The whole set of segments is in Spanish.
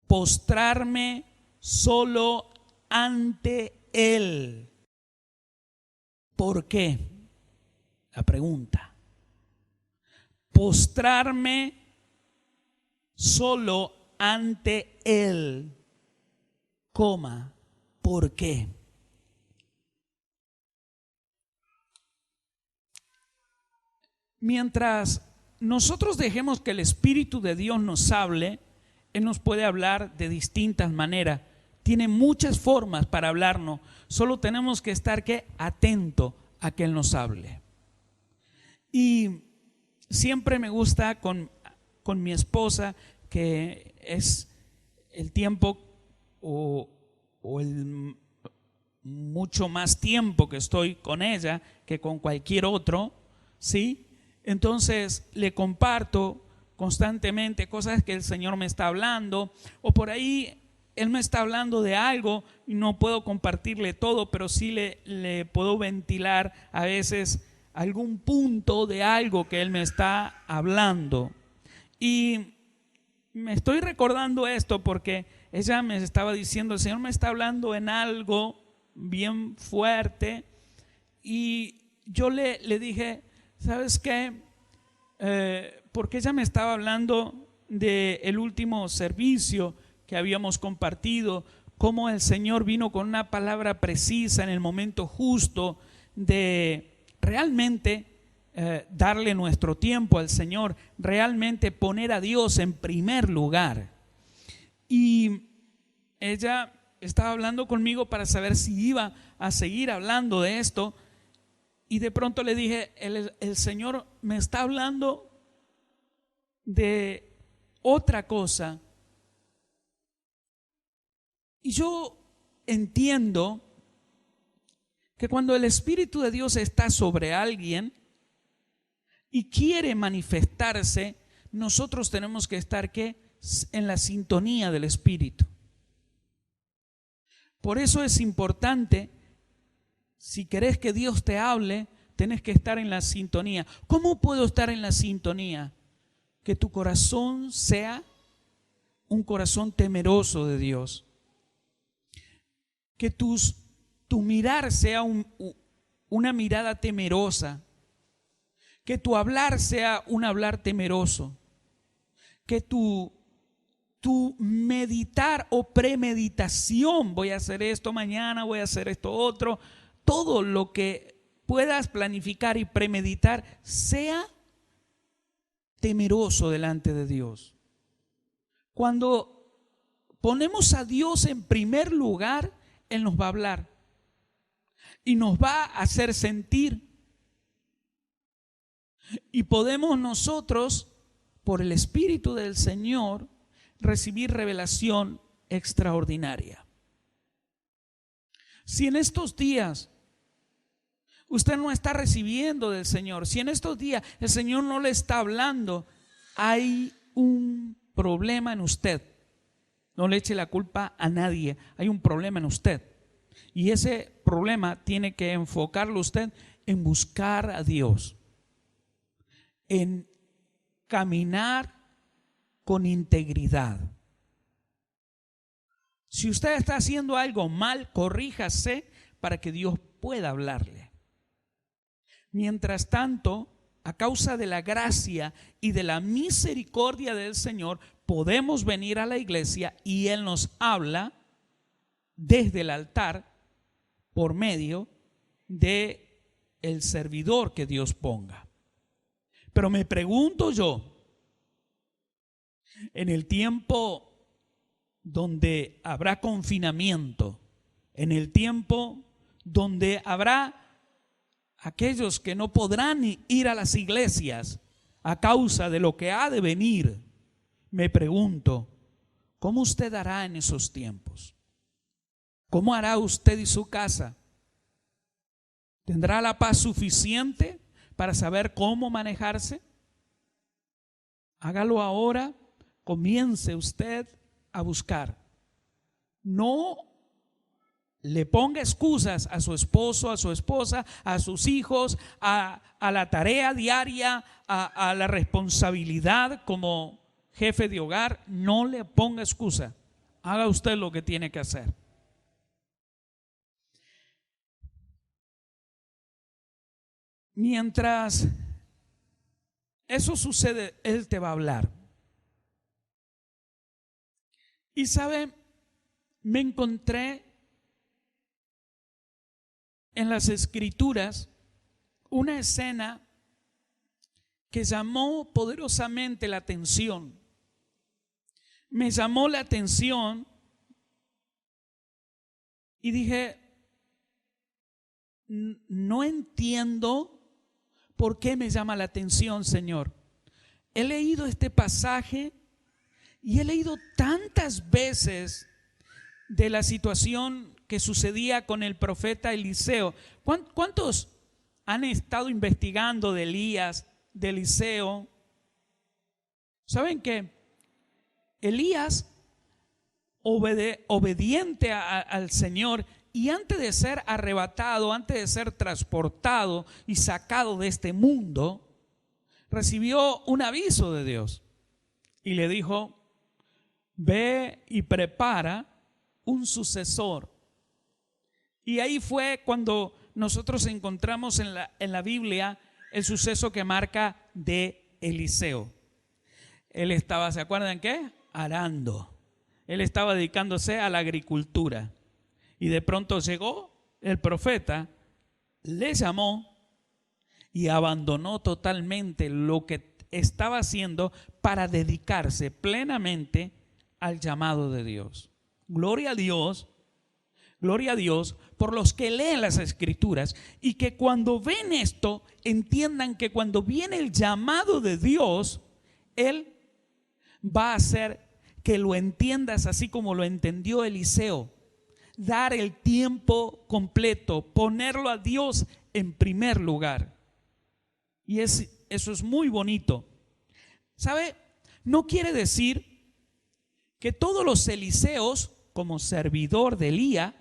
postrarme solo ante Él. ¿Por qué? La pregunta. Postrarme solo ante Él, coma, ¿por qué? Mientras nosotros dejemos que el Espíritu de Dios nos hable, Él nos puede hablar de distintas maneras. Tiene muchas formas para hablarnos. Solo tenemos que estar atento a que Él nos hable. Y siempre me gusta con mi esposa, que es el tiempo o el mucho más tiempo que estoy con ella que con cualquier otro, ¿sí? Entonces le comparto constantemente cosas que el Señor me está hablando, o por ahí Él me está hablando de algo y no puedo compartirle todo, pero sí le puedo ventilar a veces algún punto de algo que Él me está hablando. Y me estoy recordando esto porque ella me estaba diciendo, el Señor me está hablando en algo bien fuerte, y yo le dije, ¿sabes qué? Porque ella me estaba hablando del último servicio que habíamos compartido, cómo el Señor vino con una palabra precisa en el momento justo de realmente darle nuestro tiempo al Señor, realmente poner a Dios en primer lugar. Y ella estaba hablando conmigo para saber si iba a seguir hablando de esto, y de pronto le dije, el Señor me está hablando de otra cosa. Y yo entiendo que cuando el Espíritu de Dios está sobre alguien y quiere manifestarse, nosotros tenemos que estar en la sintonía del Espíritu. Por eso es importante, si querés que Dios te hable, tenés que estar en la sintonía. ¿Cómo puedo estar en la sintonía? Que tu corazón sea un corazón temeroso de Dios. Que tu mirar sea una mirada temerosa. Que tu hablar sea un hablar temeroso. Que tu meditar o premeditación, voy a hacer esto mañana, voy a hacer esto otro, todo lo que puedas planificar y premeditar sea temeroso delante de Dios. Cuando ponemos a Dios en primer lugar, Él nos va a hablar y nos va a hacer sentir, y podemos nosotros, por el Espíritu del Señor, recibir revelación extraordinaria. Si en estos días usted no está recibiendo del Señor, si en estos días el Señor no le está hablando, hay un problema en usted. No le eche la culpa a nadie, hay un problema en usted. Y ese problema tiene que enfocarlo usted en buscar a Dios, en caminar con integridad. Si usted está haciendo algo mal, corríjase para que Dios pueda hablarle. Mientras tanto, a causa de la gracia y de la misericordia del Señor, podemos venir a la iglesia y Él nos habla desde el altar por medio de el servidor que Dios ponga. Pero me pregunto yo, en el tiempo donde habrá confinamiento, en el tiempo donde habrá aquellos que no podrán ir a las iglesias a causa de lo que ha de venir, me pregunto, ¿cómo usted hará en esos tiempos? ¿Cómo hará usted y su casa? ¿Tendrá la paz suficiente para saber cómo manejarse? Hágalo ahora, comience usted a buscar. No le ponga excusas a su esposo, a su esposa, a sus hijos, a la tarea diaria, a la responsabilidad como jefe de hogar. No le ponga excusa. Haga usted lo que tiene que hacer. Mientras eso sucede, Él te va a hablar. Y sabe, me encontré en las Escrituras una escena que llamó poderosamente la atención. Me llamó la atención y dije, no entiendo por qué me llama la atención, Señor. He leído este pasaje y he leído tantas veces de la situación que sucedía con el profeta Eliseo. ¿Cuántos han estado investigando de Elías, de Eliseo? ¿Saben que Elías, obediente al Señor, y antes de ser arrebatado, antes de ser transportado y sacado de este mundo, recibió un aviso de Dios y le dijo: ve y prepara un sucesor. Y ahí fue cuando nosotros encontramos en la Biblia el suceso que marca de Eliseo. Él estaba, ¿se acuerdan qué? Arando. Él estaba dedicándose a la agricultura. Y de pronto llegó el profeta, le llamó y abandonó totalmente lo que estaba haciendo para dedicarse plenamente al llamado de Dios. Gloria a Dios por los que leen las Escrituras y que cuando ven esto entiendan que cuando viene el llamado de Dios, Él va a hacer que lo entiendas así como lo entendió Eliseo. Dar el tiempo completo, ponerlo a Dios en primer lugar. Y eso es muy bonito. ¿Sabe? No quiere decir que todos los Eliseos, como servidor de Elías,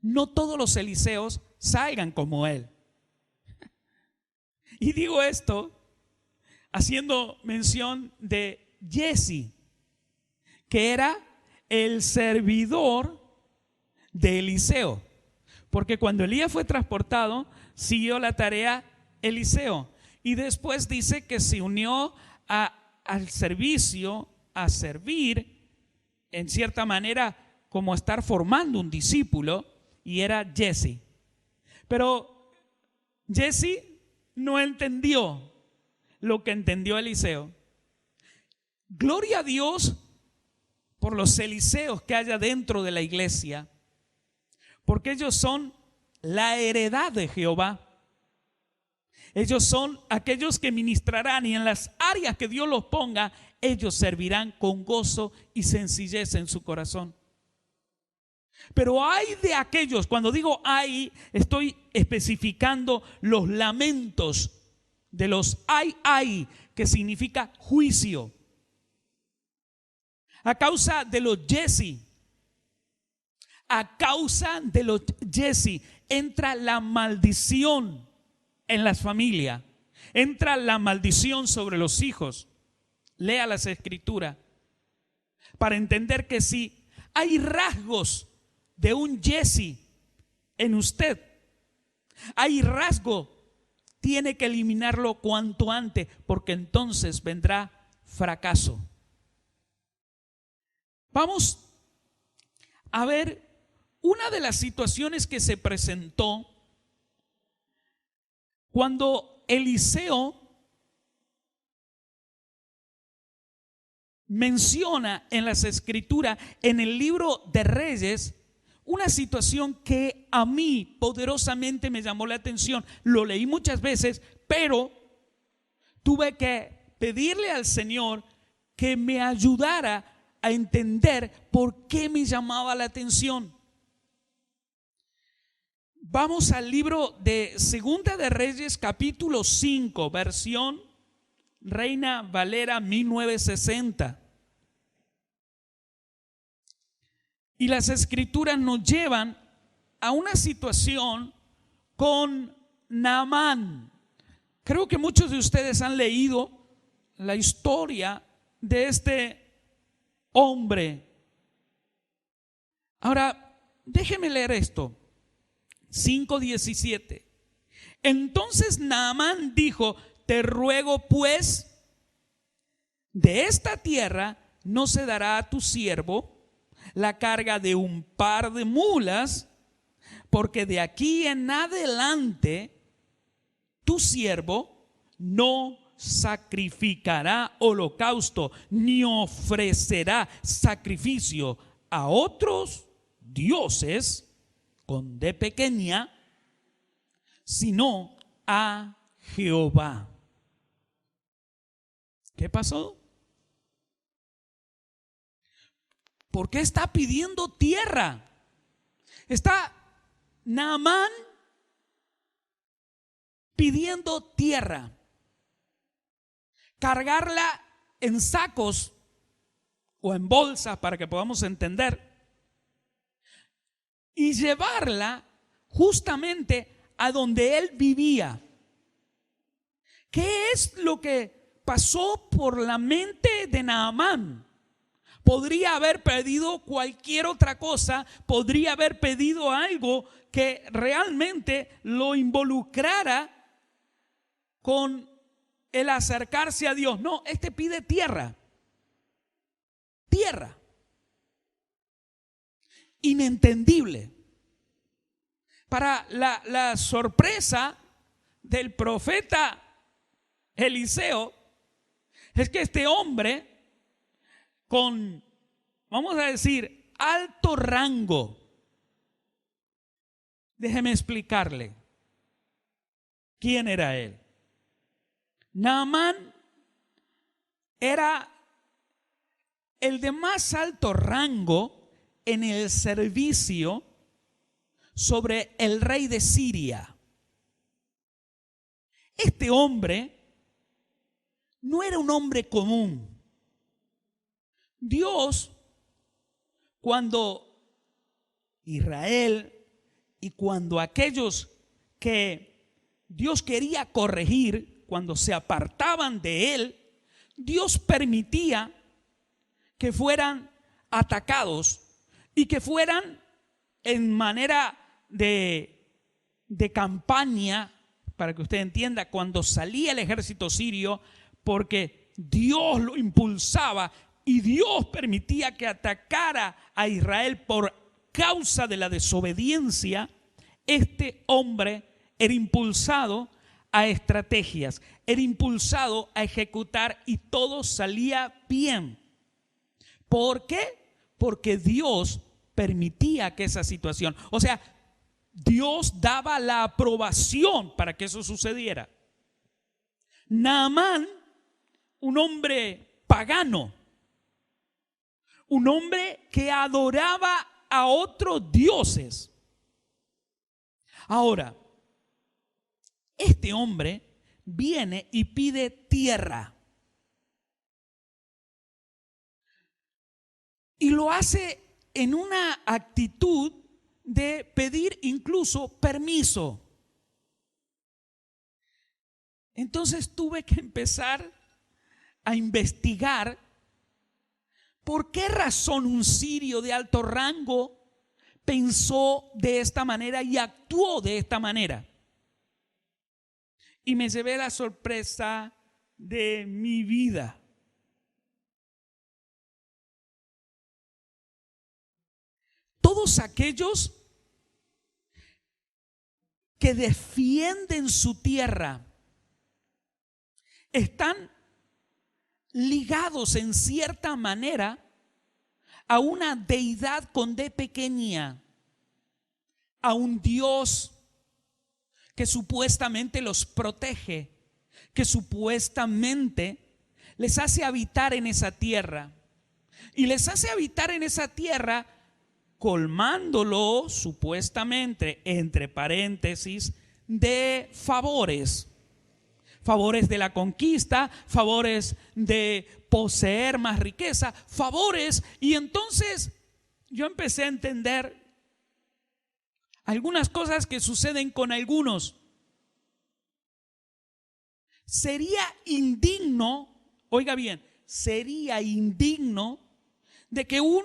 no todos los Eliseos salgan como él. Y digo esto haciendo mención de Jesse, que era el servidor de Eliseo, porque cuando Elías fue transportado, siguió la tarea Eliseo, y después dice que se unió al servicio, a servir, en cierta manera, como estar formando un discípulo, y era Jesse. Pero Jesse no entendió lo que entendió Eliseo. Gloria a Dios por los Eliseos que haya dentro de la iglesia, porque ellos son la heredad de Jehová. Ellos son aquellos que ministrarán, y en las áreas que Dios los ponga, ellos servirán con gozo y sencillez en su corazón. Pero hay de aquellos, cuando digo hay, estoy especificando los lamentos de los hay, que significa juicio. A causa de los Jesse, entra la maldición en las familias, entra la maldición sobre los hijos. Lea las Escrituras para entender que si hay rasgos de un Jesse en usted, hay rasgo, tiene que eliminarlo cuanto antes, porque entonces vendrá fracaso. Vamos a ver una de las situaciones que se presentó cuando Eliseo menciona en las Escrituras, en el libro de Reyes, una situación que a mí poderosamente me llamó la atención. Lo leí muchas veces, pero tuve que pedirle al Señor que me ayudara a entender por qué me llamaba la atención. Vamos al libro de Segunda de Reyes, capítulo 5, versión Reina Valera 1960. Y las Escrituras nos llevan a una situación con Naamán. Creo que muchos de ustedes han leído la historia de este hombre Ahora, déjeme leer esto. 5:17. Entonces Naamán dijo: te ruego pues, de esta tierra no se dará a tu siervo la carga de un par de mulas, porque de aquí en adelante tu siervo no sacrificará holocausto ni ofrecerá sacrificio a otros dioses con D pequeña, sino a Jehová. ¿Qué pasó? ¿Por qué está pidiendo tierra? Está Naamán pidiendo tierra, cargarla en sacos o en bolsas para que podamos entender, y llevarla justamente a donde él vivía. ¿Qué es lo que pasó por la mente de Naamán? Podría haber pedido cualquier otra cosa, podría haber pedido algo que realmente lo involucrara con el acercarse a Dios. No, este pide tierra. Tierra. Inentendible. Para la sorpresa del profeta Eliseo, es que este hombre con, vamos a decir, alto rango, déjeme explicarle quién era él. Naamán era el de más alto rango en el servicio sobre el rey de Siria. Este hombre no era un hombre común. Dios, cuando Israel y cuando aquellos que Dios quería corregir, cuando se apartaban de él, Dios permitía que fueran atacados y que fueran en manera de campaña, para que usted entienda, cuando salía el ejército sirio, porque Dios lo impulsaba y Dios permitía que atacara a Israel por causa de la desobediencia. Este hombre era impulsado a estrategias, era impulsado a ejecutar, y todo salía bien. ¿Por qué? Porque Dios permitía que esa situación, o sea, Dios daba la aprobación para que eso sucediera. Naamán, un hombre pagano, un hombre que adoraba a otros dioses. Ahora, este hombre viene y pide tierra. Y lo hace en una actitud de pedir incluso permiso. Entonces tuve que empezar a investigar por qué razón un sirio de alto rango pensó de esta manera y actuó de esta manera. Y me llevé la sorpresa de mi vida. Todos aquellos que defienden su tierra están ligados en cierta manera a una deidad con D pequeña, a un Dios que supuestamente los protege, que supuestamente les hace habitar en esa tierra, y les hace habitar en esa tierra colmándolo supuestamente, entre paréntesis, de favores. Favores de la conquista, favores de poseer más riqueza, favores. Y entonces yo empecé a entender algunas cosas que suceden con algunos. Sería indigno, oiga bien, sería indigno de que un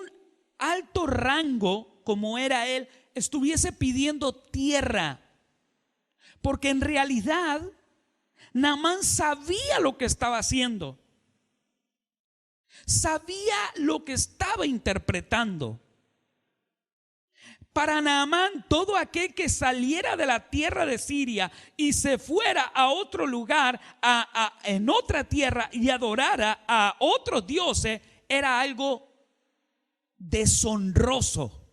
alto rango como era él, estuviese pidiendo tierra. Porque en realidad Naamán sabía lo que estaba haciendo. Sabía lo que estaba interpretando. Para Naamán, todo aquel que saliera de la tierra de Siria y se fuera a otro lugar, en otra tierra, y adorara a otros dioses, era algo deshonroso.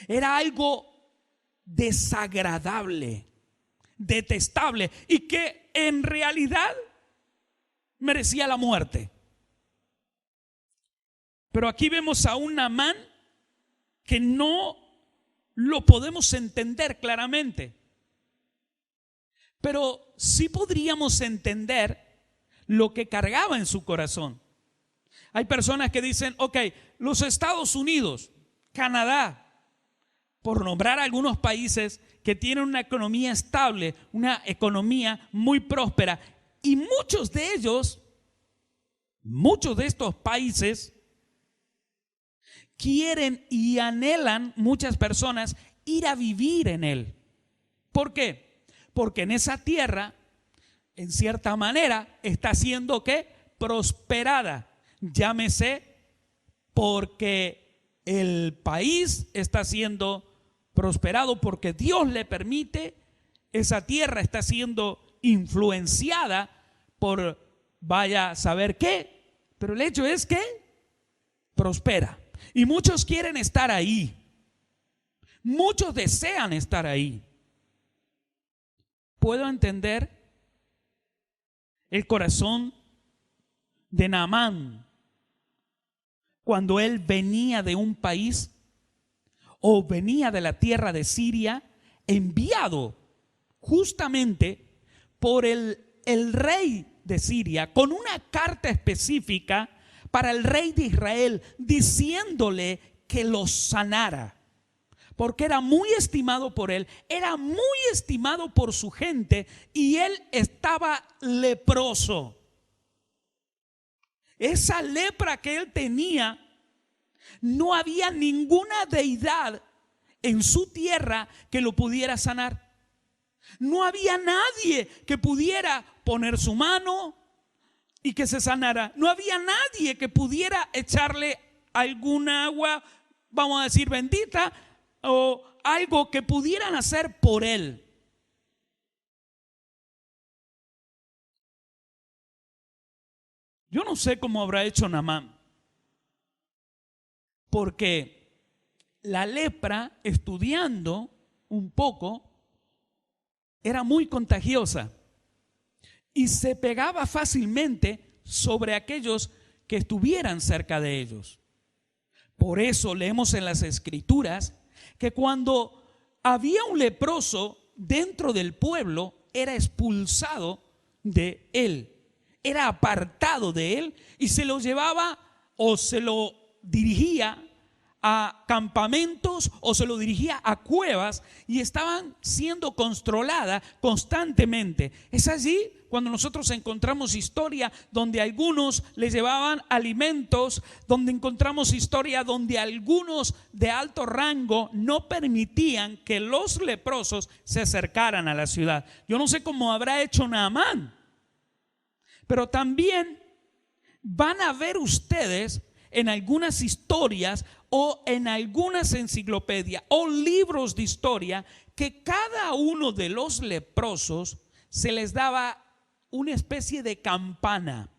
Era algo desagradable, detestable, y que en realidad merecía la muerte. Pero aquí vemos a un Naamán que no lo podemos entender claramente, pero sí podríamos entender lo que cargaba en su corazón. Hay personas que dicen, ok, los Estados Unidos, Canadá, por nombrar algunos países que tienen una economía estable, una economía muy próspera, y muchos de estos países quieren y anhelan, muchas personas, ir a vivir en él. ¿Por qué? Porque en esa tierra, en cierta manera, está siendo ¿qué? Prosperada. Llámese porque el país está siendo prosperado, porque Dios le permite, esa tierra está siendo influenciada por vaya a saber qué, pero el hecho es que prospera. Y muchos quieren estar ahí. Muchos desean estar ahí. Puedo entender el corazón de Naamán cuando él venía de un país o venía de la tierra de Siria, enviado justamente por el rey de Siria con una carta específica para el rey de Israel, diciéndole que lo sanara, porque era muy estimado por él, era muy estimado por su gente, y él estaba leproso. Esa lepra que él tenía, no había ninguna deidad en su tierra que lo pudiera sanar. No había nadie que pudiera poner su mano y que se sanara. No había nadie que pudiera echarle alguna agua, vamos a decir bendita, o algo que pudieran hacer por él. Yo no sé cómo habrá hecho Naamán, porque la lepra, estudiando un poco, era muy contagiosa y se pegaba fácilmente sobre aquellos que estuvieran cerca de ellos. Por eso leemos en las Escrituras que cuando había un leproso dentro del pueblo, era expulsado de él, era apartado de él, y se lo llevaba o se lo dirigía a campamentos o se lo dirigía a cuevas, y estaban siendo controladas constantemente. Es allí cuando nosotros encontramos historia donde algunos les llevaban alimentos, donde encontramos historia donde algunos de alto rango no permitían que los leprosos se acercaran a la ciudad. Yo no sé cómo habrá hecho Naamán, pero también van a ver ustedes en algunas historias o en algunas enciclopedias o libros de historia que cada uno de los leprosos se les daba una especie de campana.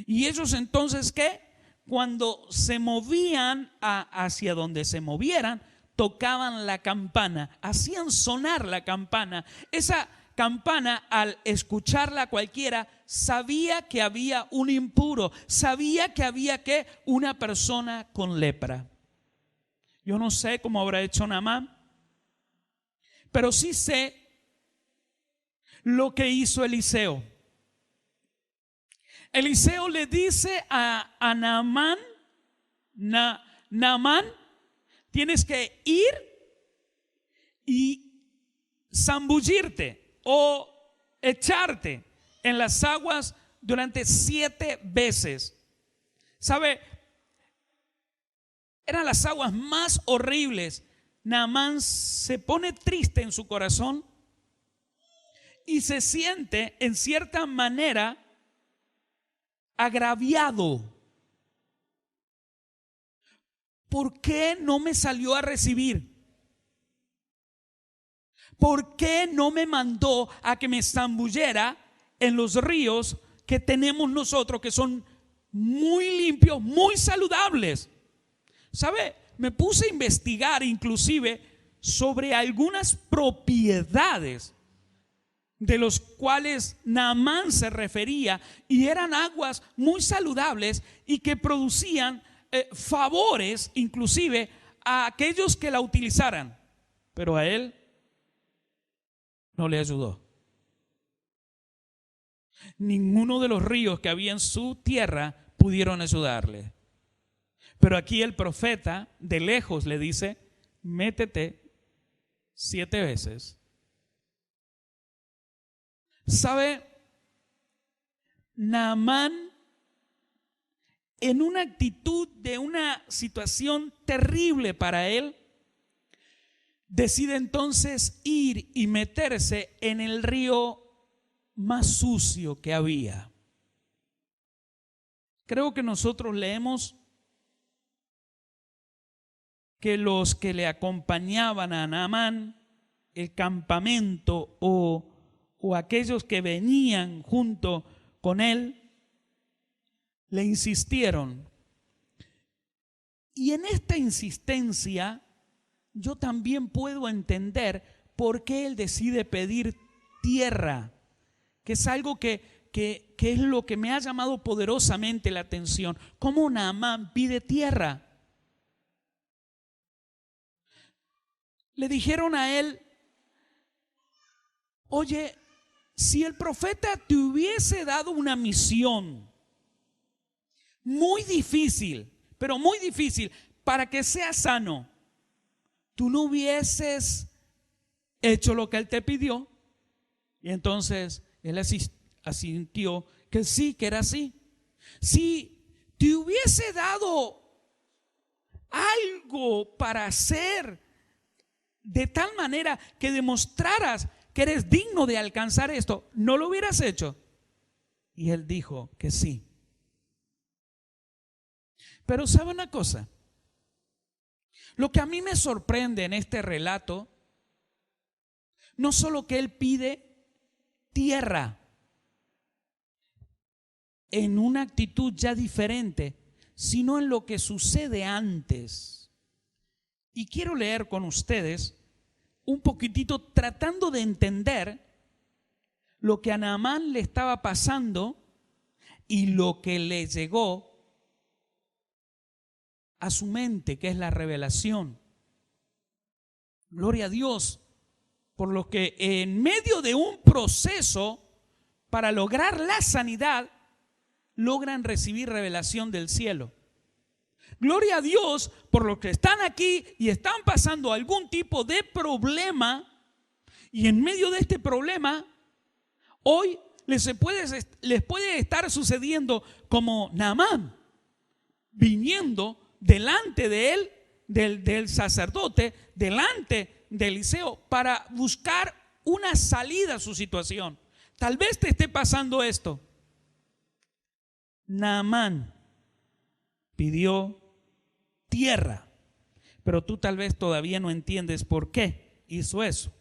Y ellos entonces, ¿qué? Cuando se movían hacia donde se movieran, tocaban la campana, hacían sonar la campana. Esa campana, al escucharla cualquiera, sabía que había un impuro, sabía que había una persona con lepra. Yo no sé cómo habrá hecho Naamán, pero sí sé lo que hizo Eliseo. Eliseo le dice a Naamán, Naamán, tienes que ir y zambullirte o echarte en las aguas durante 7 veces. ¿Sabe? eran las aguas más horribles. Naamán se pone triste en su corazón y se siente en cierta manera agraviado. ¿Por qué no me salió a recibir? ¿Por qué no me mandó a que me zambullera en los ríos que tenemos nosotros, que son muy limpios, muy saludables? ¿Sabe? Me puse a investigar inclusive sobre algunas propiedades de los cuales Naamán se refería, y eran aguas muy saludables y que producían favores inclusive a aquellos que la utilizaran, pero a él no le ayudó. Ninguno de los ríos que había en su tierra pudieron ayudarle. Pero aquí el profeta de lejos le dice: métete 7 veces. ¿Sabe? Naamán, en una actitud de una situación terrible para él, decide entonces ir y meterse en el río más sucio que había. Creo que nosotros leemos que los que le acompañaban a Naamán, el campamento o aquellos que venían junto con él, le insistieron. Y en esta insistencia yo también puedo entender por qué él decide pedir tierra, que es algo que es lo que me ha llamado poderosamente la atención. ¿Cómo Naamán pide tierra? Le dijeron a él: oye, si el profeta te hubiese dado una misión muy difícil, pero muy difícil, para que seas sano, ¿tú no hubieses hecho lo que él te pidió? Y entonces él asintió que sí, que era así. Si te hubiese dado algo para hacer de tal manera que demostraras que eres digno de alcanzar esto, ¿no lo hubieras hecho? Y él dijo que sí. Pero ¿sabe una cosa? Lo que a mí me sorprende en este relato, no solo que él pide tierra en una actitud ya diferente, sino en lo que sucede antes. Y quiero leer con ustedes un poquitito, tratando de entender lo que a Naamán le estaba pasando y lo que le llegó a su mente, que es la revelación. Gloria a Dios por lo que en medio de un proceso para lograr la sanidad logran recibir revelación del cielo. Gloria a Dios por los que están aquí y están pasando algún tipo de problema, y en medio de este problema hoy les puede estar sucediendo como Naamán, viniendo delante de él, del sacerdote, delante de Eliseo, para buscar una salida a su situación. Tal vez te esté pasando esto. Naamán pidió tierra, pero tú tal vez todavía no entiendes por qué hizo eso.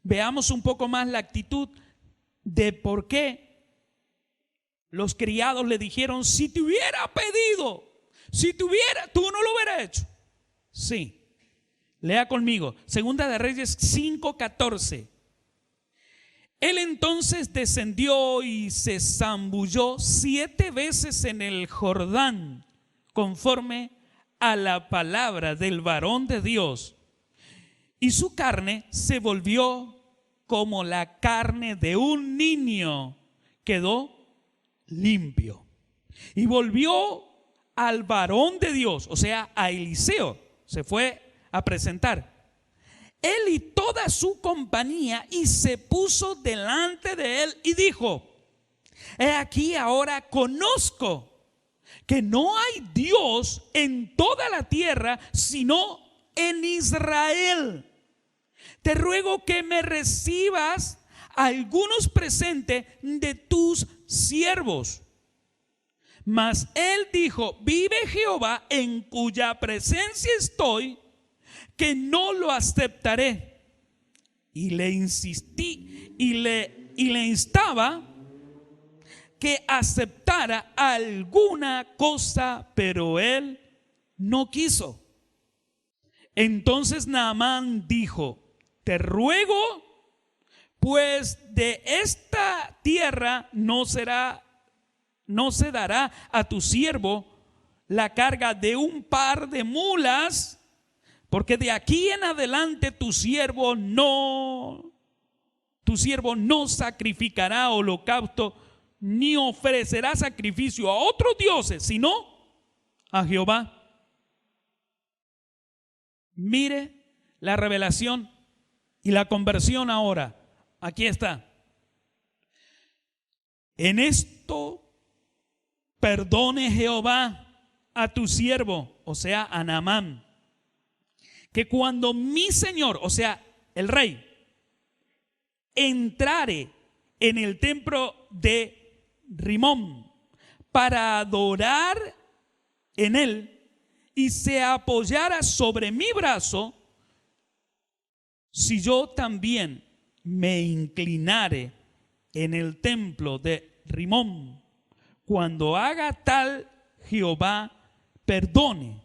Veamos un poco más la actitud de por qué los criados le dijeron: si te hubiera pedido, tú no lo hubieras hecho. Sí. Lea conmigo, Segunda de Reyes 5:14. Él entonces descendió y se zambulló 7 veces en el Jordán, conforme a la palabra del varón de Dios, y su carne se volvió como la carne de un niño, quedó limpio. Y volvió al varón de Dios, o sea, a Eliseo, se fue a presentar, él y toda su compañía, y se puso delante de él y dijo: he aquí ahora conozco que no hay Dios en toda la tierra sino en Israel. Te ruego que me recibas algunos presentes de tus siervos. Mas él dijo: vive Jehová, en cuya presencia estoy, que no lo aceptaré. Y le insistí y le instaba que aceptara alguna cosa, pero él no quiso. Entonces Naamán dijo: te ruego, pues de esta tierra no se dará a tu siervo la carga de un par de mulas, porque de aquí en adelante tu siervo no sacrificará holocausto, ni ofrecerá sacrificio a otros dioses, sino a Jehová. Mire la revelación y la conversión ahora. Aquí está. En esto perdone Jehová a tu siervo, o sea, a Naamán, que cuando mi señor, o sea, el rey, entrare en el templo de Rimón para adorar en él y se apoyara sobre mi brazo, si yo también me inclinare en el templo de Rimón, cuando haga tal, Jehová perdone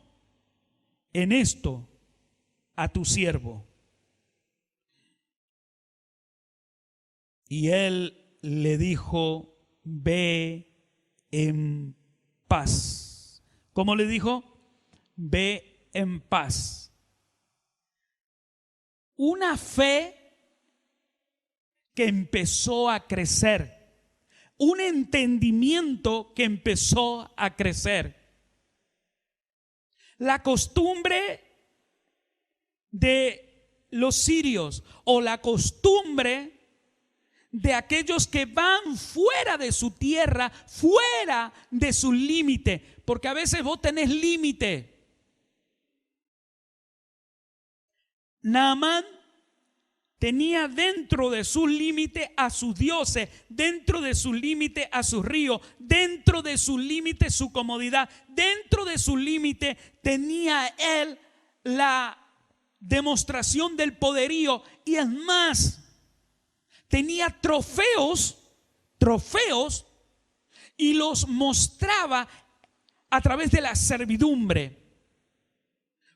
en esto a tu siervo. Y él le dijo: ve en paz. ¿Cómo le dijo? Ve en paz. Una fe que empezó a crecer, un entendimiento que empezó a crecer. La costumbre de los sirios, o la costumbre de aquellos que van fuera de su tierra, fuera de su límite, porque a veces vos tenés límite. Naamán tenía dentro de su límite a sus dioses, dentro de su límite a sus ríos, dentro de su límite su comodidad, dentro de su límite tenía él la demostración del poderío, y es más, tenía trofeos y los mostraba a través de la servidumbre.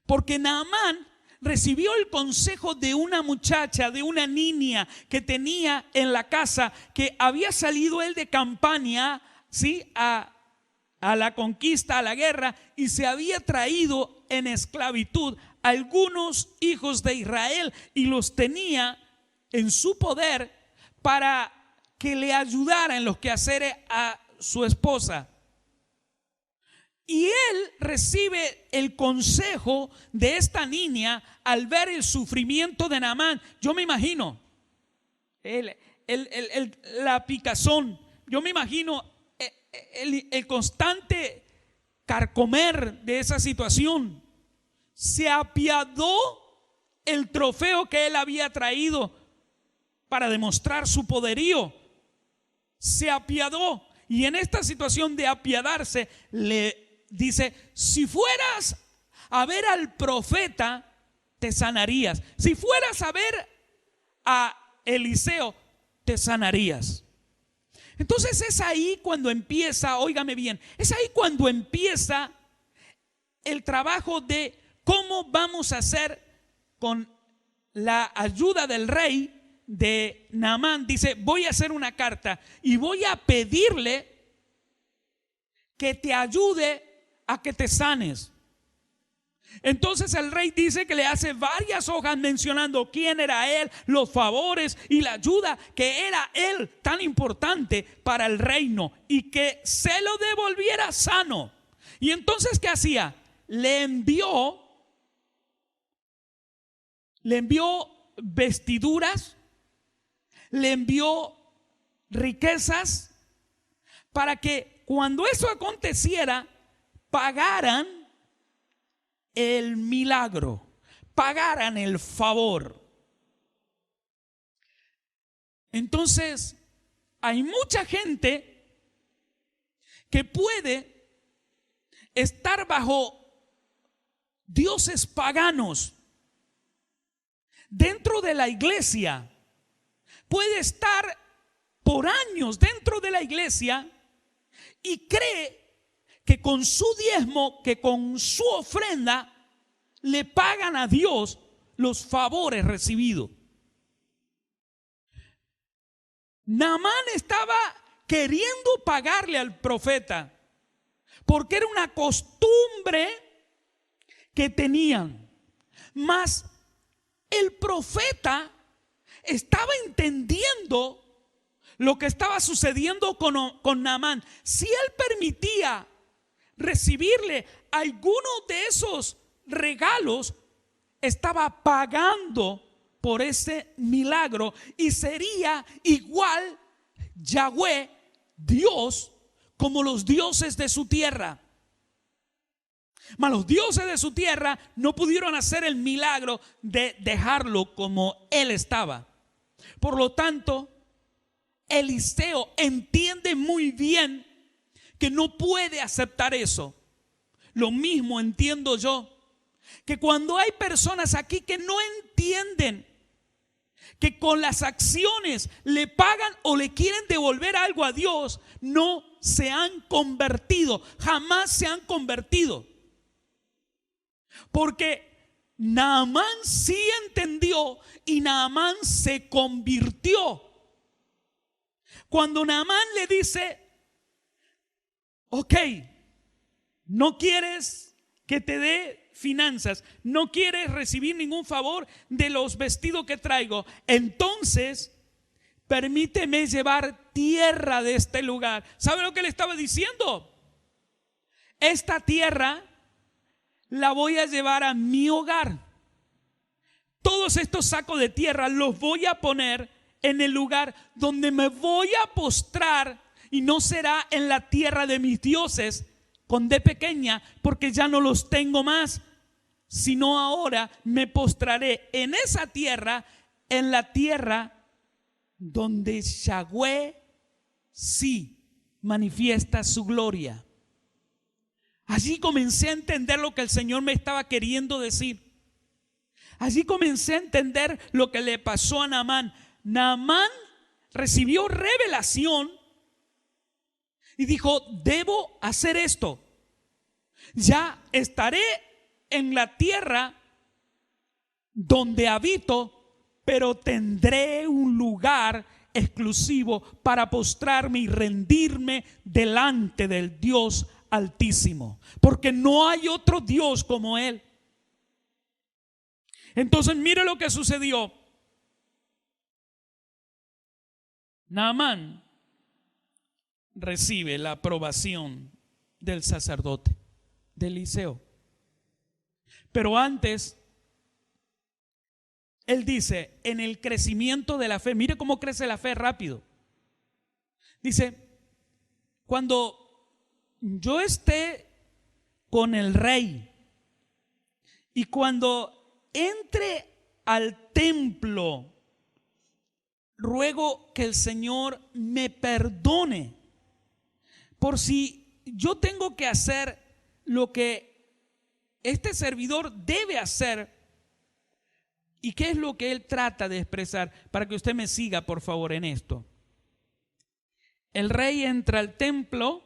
Porque Naamán recibió el consejo de una muchacha, de una niña que tenía en la casa, que había salido él de campaña, ¿sí?, a la conquista, a la guerra, y se había traído en esclavitud algunos hijos de Israel y los tenía en su poder para que le ayudara en los quehaceres a su esposa. Y él recibe el consejo de esta niña al ver el sufrimiento de Naamán. Yo me imagino la picazón, yo me imagino el constante carcomer de esa situación. Se apiadó el trofeo que él había traído para demostrar su poderío. Se apiadó, y en esta situación de apiadarse le dice: si fueras a ver al profeta, te sanarías. Si fueras a ver a Eliseo, te sanarías. Entonces es ahí cuando empieza, óigame bien, es ahí cuando empieza el trabajo de cómo vamos a hacer con la ayuda del rey de Naamán. Dice: voy a hacer una carta y voy a pedirle que te ayude a que te sanes. Entonces el rey dice que le hace varias hojas mencionando quién era él, los favores y la ayuda que era él tan importante para el reino, y que se lo devolviera sano. Y entonces, ¿qué hacía? Le envió vestiduras, le envió riquezas, para que cuando eso aconteciera, pagaran el milagro, pagaran el favor. Entonces, hay mucha gente que puede estar bajo dioses paganos dentro de la iglesia, puede estar por años dentro de la iglesia y cree que con su diezmo, que con su ofrenda, le pagan a Dios los favores recibidos. Naamán estaba queriendo pagarle al profeta porque era una costumbre que tenían. Mas el profeta estaba entendiendo lo que estaba sucediendo con Naamán. Si él permitía recibirle alguno de esos regalos, estaba pagando por ese milagro y sería igual Yahweh, Dios, como los dioses de su tierra. Mas los dioses de su tierra no pudieron hacer el milagro de dejarlo como él estaba. Por lo tanto, Eliseo entiende muy bien que no puede aceptar eso. Lo mismo entiendo yo, que cuando hay personas aquí que no entienden que con las acciones le pagan o le quieren devolver algo a Dios, no se han convertido, jamás se han convertido. Porque Naamán sí entendió y Naamán se convirtió. Cuando Naamán le dice: ok, no quieres que te dé finanzas, no quieres recibir ningún favor de los vestidos que traigo, entonces permíteme llevar tierra de este lugar. ¿Sabe lo que le estaba diciendo? Esta tierra la voy a llevar a mi hogar. Todos estos sacos de tierra los voy a poner en el lugar donde me voy a postrar, y no será en la tierra de mis dioses con D pequeña, porque ya no los tengo más, sino ahora me postraré en esa tierra, en la tierra donde Yahweh sí manifiesta su gloria. Allí comencé a entender lo que el Señor me estaba queriendo decir. Allí comencé a entender lo que le pasó a Naamán. Naamán recibió revelación y dijo: debo hacer esto. Ya estaré en la tierra donde habito, pero tendré un lugar exclusivo para postrarme y rendirme delante del Dios Altísimo, porque no hay otro Dios como Él. Entonces mire lo que sucedió. Naamán recibe la aprobación del sacerdote, de Eliseo. Pero antes, él dice, en el crecimiento de la fe, mire cómo crece la fe rápido. Dice: cuando yo esté con el rey y cuando entre al templo, ruego que el Señor me perdone por si yo tengo que hacer lo que este servidor debe hacer. ¿Y qué es lo que él trata de expresar? Para que usted me siga, por favor, en esto. El rey entra al templo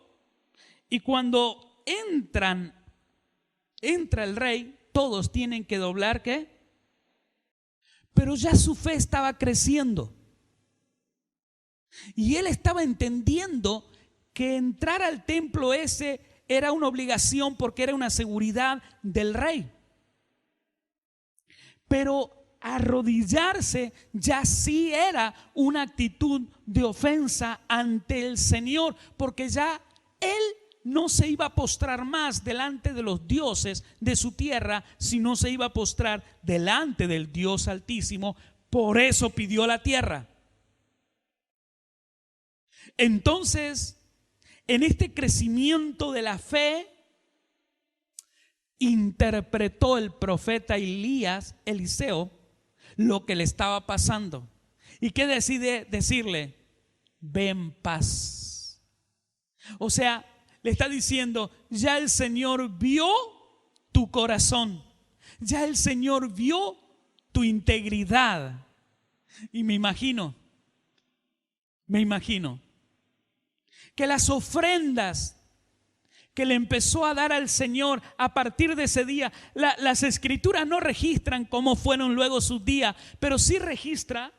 y cuando entra el rey, todos tienen que doblar, ¿qué? Pero ya su fe estaba creciendo. Y él estaba entendiendo que entrar al templo ese era una obligación porque era una seguridad del rey. Pero arrodillarse ya sí era una actitud de ofensa ante el Señor, porque ya él no se iba a postrar más delante de los dioses de su tierra, sino se iba a postrar delante del Dios Altísimo. Por eso pidió la tierra. Entonces, en este crecimiento de la fe, interpretó el profeta Eliseo, lo que le estaba pasando. ¿Y qué decide decirle? Ve en paz. O sea, le está diciendo, ya el Señor vio tu corazón, ya el Señor vio tu integridad. Y me imagino que las ofrendas que le empezó a dar al Señor a partir de ese día, las escrituras no registran cómo fueron luego sus días, pero sí registra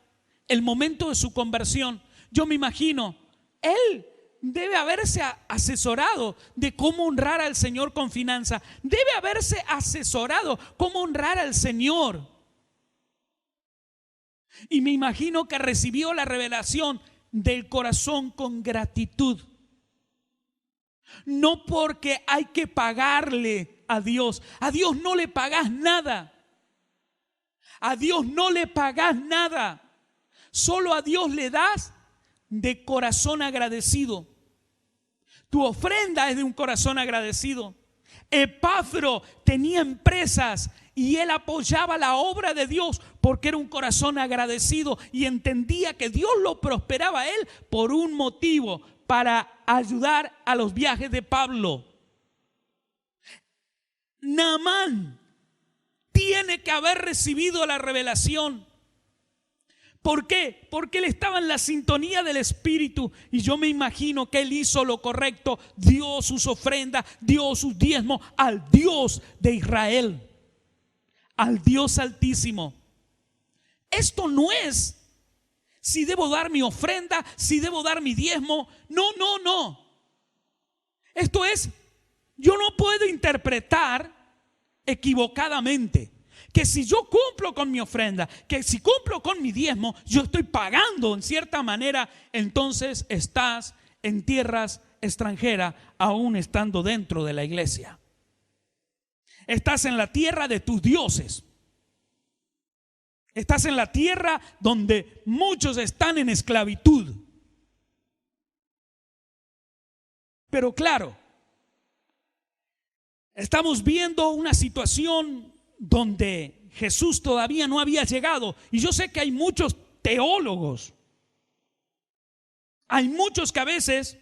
el momento de su conversión. Yo me imagino, él debe haberse asesorado de cómo honrar al Señor con finanzas, debe haberse asesorado cómo honrar al Señor. Y me imagino que recibió la revelación del corazón con gratitud. No porque hay que pagarle a Dios no le pagas nada. A Dios no le pagas nada. Solo a Dios le das de corazón agradecido. Tu ofrenda es de un corazón agradecido. Epafro tenía empresas y él apoyaba la obra de Dios porque era un corazón agradecido y entendía que Dios lo prosperaba a él por un motivo, para ayudar a los viajes de Pablo. Naamán tiene que haber recibido la revelación. ¿Por qué? Porque él estaba en la sintonía del Espíritu y yo me imagino que él hizo lo correcto, dio sus ofrendas, dio sus diezmos al Dios de Israel, al Dios Altísimo. Esto no es si debo dar mi ofrenda, si debo dar mi diezmo. No. Esto es, yo no puedo interpretar equivocadamente que si yo cumplo con mi ofrenda, que si cumplo con mi diezmo, yo estoy pagando en cierta manera. Entonces estás en tierras extranjeras, aún estando dentro de la iglesia. Estás en la tierra de tus dioses. Estás en la tierra donde muchos están en esclavitud. Pero claro, estamos viendo una situación donde Jesús todavía no había llegado. Y yo sé que hay muchos teólogos, hay muchos que a veces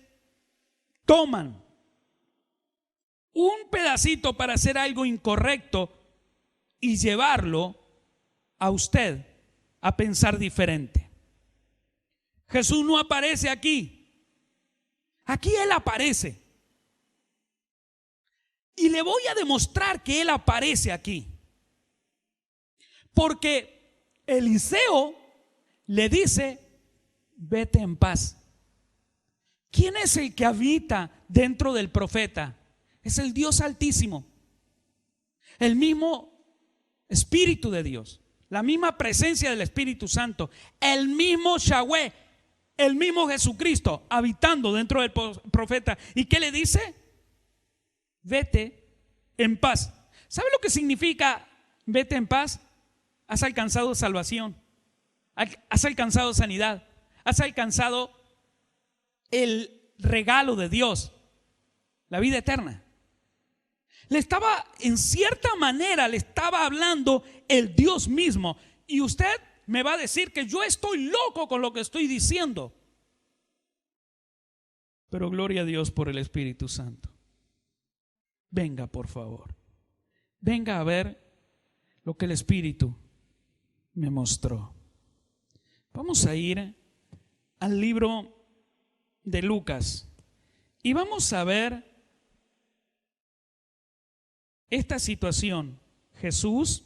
toman un pedacito para hacer algo incorrecto y llevarlo a usted a pensar diferente. Jesús no aparece aquí. Aquí Él aparece. Y le voy a demostrar que Él aparece aquí. Porque Eliseo le dice, vete en paz. ¿Quién es el que habita dentro del profeta? Es el Dios Altísimo. El mismo Espíritu de Dios. La misma presencia del Espíritu Santo, el mismo Yahweh, el mismo Jesucristo habitando dentro del profeta. ¿Y qué le dice? Vete en paz. ¿Sabe lo que significa vete en paz? Has alcanzado salvación, has alcanzado sanidad, has alcanzado el regalo de Dios, la vida eterna. En cierta manera le estaba hablando el Dios mismo. Y usted me va a decir que yo estoy loco con lo que estoy diciendo. Pero gloria a Dios por el Espíritu Santo. Venga, por favor. Venga a ver lo que el Espíritu me mostró. Vamos a ir al libro de Lucas y vamos a ver esta situación. Jesús,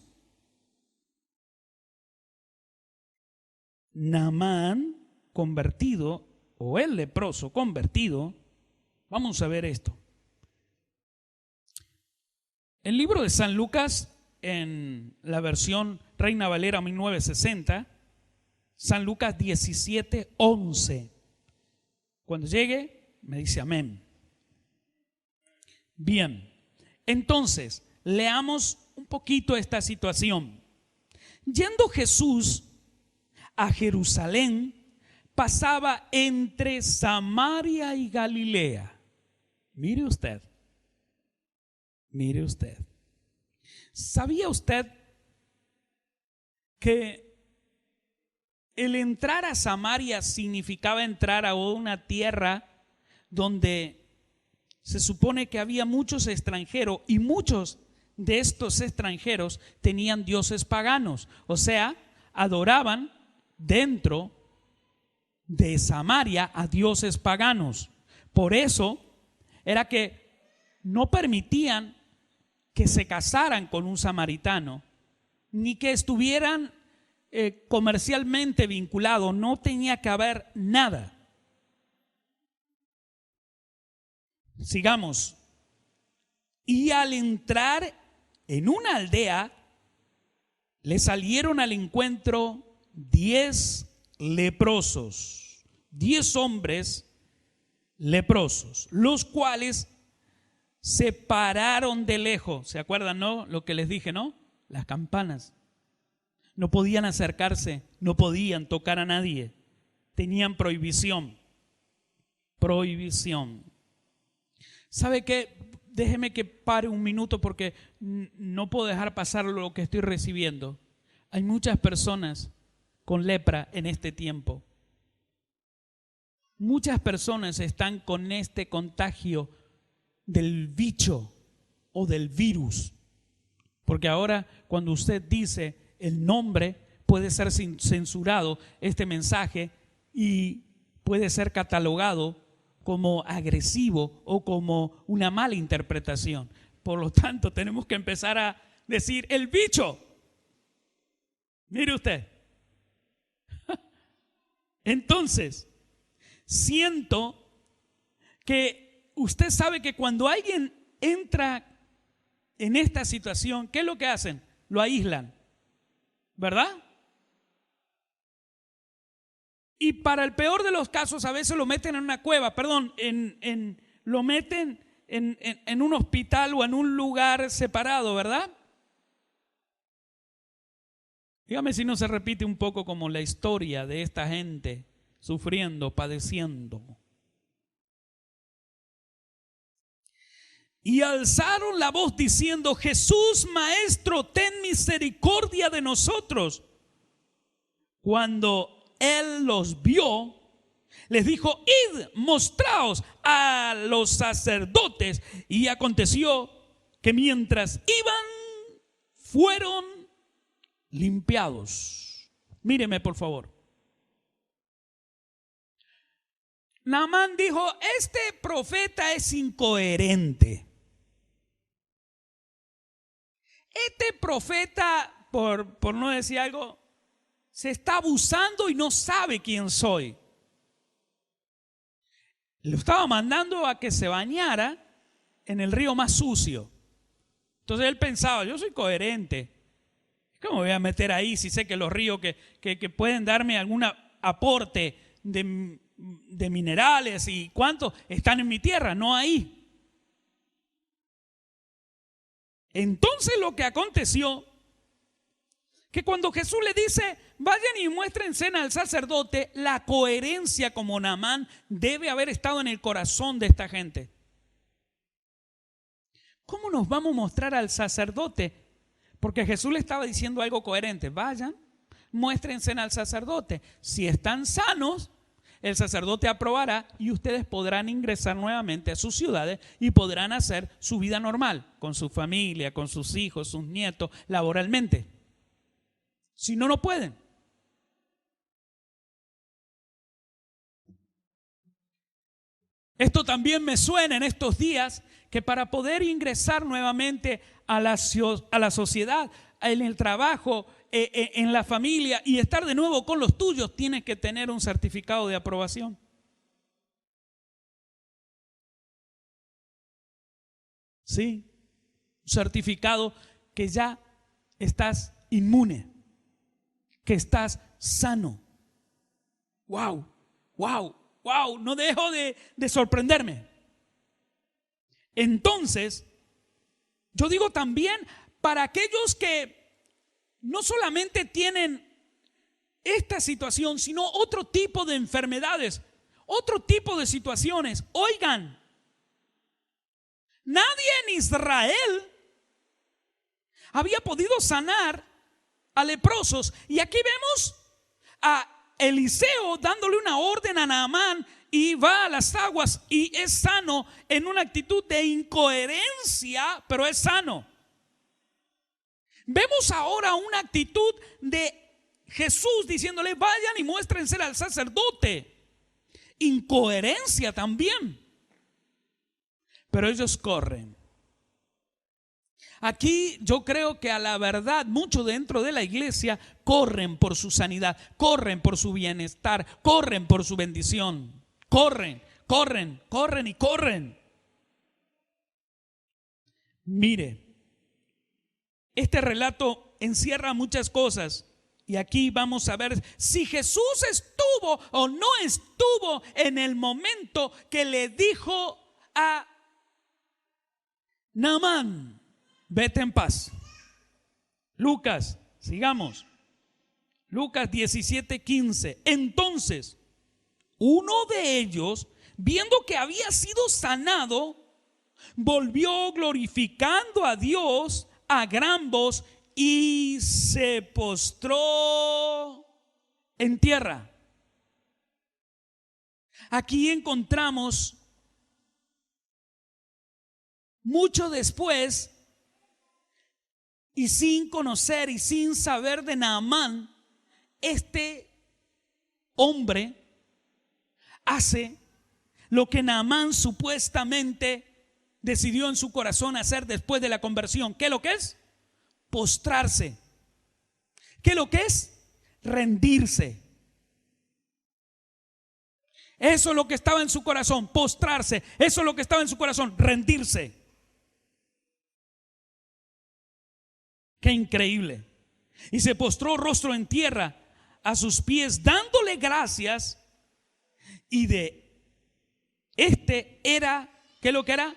Naamán convertido, o el leproso convertido. Vamos a ver esto. El libro de San Lucas, en la versión Reina Valera 1960, San Lucas 17:11. Cuando llegue, me dice amén. Bien. Entonces, leamos un poquito esta situación. Yendo Jesús a Jerusalén, pasaba entre Samaria y Galilea. Mire usted. ¿Sabía usted que el entrar a Samaria significaba entrar a una tierra donde se supone que había muchos extranjeros y muchos de estos extranjeros tenían dioses paganos? O sea, adoraban dentro de Samaria a dioses paganos. Por eso era que no permitían que se casaran con un samaritano, ni que estuvieran comercialmente vinculados. No tenía que haber nada. Sigamos. Y al entrar en una aldea, le salieron al encuentro 10 leprosos, 10 hombres leprosos, los cuales se pararon de lejos. ¿Se acuerdan, no? Lo que les dije, ¿no? Las campanas. No podían acercarse, no podían tocar a nadie. Tenían prohibición. Prohibición. ¿Sabe qué? Déjeme que pare un minuto porque no puedo dejar pasar lo que estoy recibiendo. Hay muchas personas con lepra en este tiempo. Muchas personas están con este contagio del bicho o del virus. Porque ahora cuando usted dice el nombre, puede ser censurado este mensaje y puede ser catalogado como agresivo o como una mala interpretación. Por lo tanto, tenemos que empezar a decir el bicho. Mire usted. Entonces, siento que usted sabe que cuando alguien entra en esta situación, ¿qué es lo que hacen? Lo aíslan, ¿verdad? Y para el peor de los casos, a veces lo meten en una cueva, lo meten en un hospital o en un lugar separado, ¿verdad? Dígame si no se repite un poco como la historia de esta gente sufriendo, padeciendo. Y alzaron la voz diciendo: Jesús, Maestro, ten misericordia de nosotros. Cuando Él los vio, les dijo: id, mostraos a los sacerdotes. Y aconteció que mientras iban, fueron limpiados. Míreme por favor. Naamán dijo: este profeta es incoherente. Este profeta, por no decir algo, se está abusando y no sabe quién soy. Lo estaba mandando a que se bañara en el río más sucio. Entonces él pensaba: yo soy coherente. ¿Cómo me voy a meter ahí si sé que los ríos que pueden darme algún aporte de minerales y cuánto están en mi tierra? No ahí. Entonces lo que aconteció, que cuando Jesús le dice: vayan y muéstrense al sacerdote, la coherencia como Naamán debe haber estado en el corazón de esta gente. ¿Cómo nos vamos a mostrar al sacerdote? Porque Jesús le estaba diciendo algo coherente: vayan, muéstrense al sacerdote. Si están sanos, el sacerdote aprobará y ustedes podrán ingresar nuevamente a sus ciudades y podrán hacer su vida normal, con su familia, con sus hijos, sus nietos, laboralmente. Si no, no pueden. Esto también me suena en estos días, que para poder ingresar nuevamente a la sociedad, en el trabajo, en la familia y estar de nuevo con los tuyos, tienes que tener un certificado de aprobación. Sí, un certificado que ya estás inmune, que estás sano. Wow, wow, wow, no dejo de sorprenderme. Entonces, yo digo también para aquellos que no solamente tienen esta situación, sino otro tipo de enfermedades, otro tipo de situaciones. Oigan, nadie en Israel había podido sanar a leprosos. Y aquí vemos a Eliseo dándole una orden a Naamán y va a las aguas y es sano en una actitud de incoherencia, pero es sano. Vemos ahora una actitud de Jesús diciéndole: vayan y muéstrense al sacerdote. Incoherencia también. Pero ellos corren. Aquí yo creo que a la verdad muchos dentro de la iglesia corren por su sanidad, corren por su bienestar, corren por su bendición. Corren, corren, corren y corren. Mire, este relato encierra muchas cosas. Y aquí vamos a ver si Jesús estuvo o no estuvo en el momento que le dijo a Naamán: vete en paz. Lucas, sigamos. Lucas 17:15. Entonces, uno de ellos, viendo que había sido sanado, volvió glorificando a Dios a gran voz y se postró en tierra. Aquí encontramos mucho después, y sin conocer y sin saber de Naamán, este hombre hace lo que Naamán supuestamente decidió en su corazón hacer después de la conversión. ¿Qué es lo que es? Postrarse. ¿Qué es lo que es? Rendirse. Eso es lo que estaba en su corazón, postrarse. Eso es lo que estaba en su corazón, rendirse. Qué increíble. Y se postró rostro en tierra a sus pies, dándole gracias. Y de este era, ¿qué es lo que era?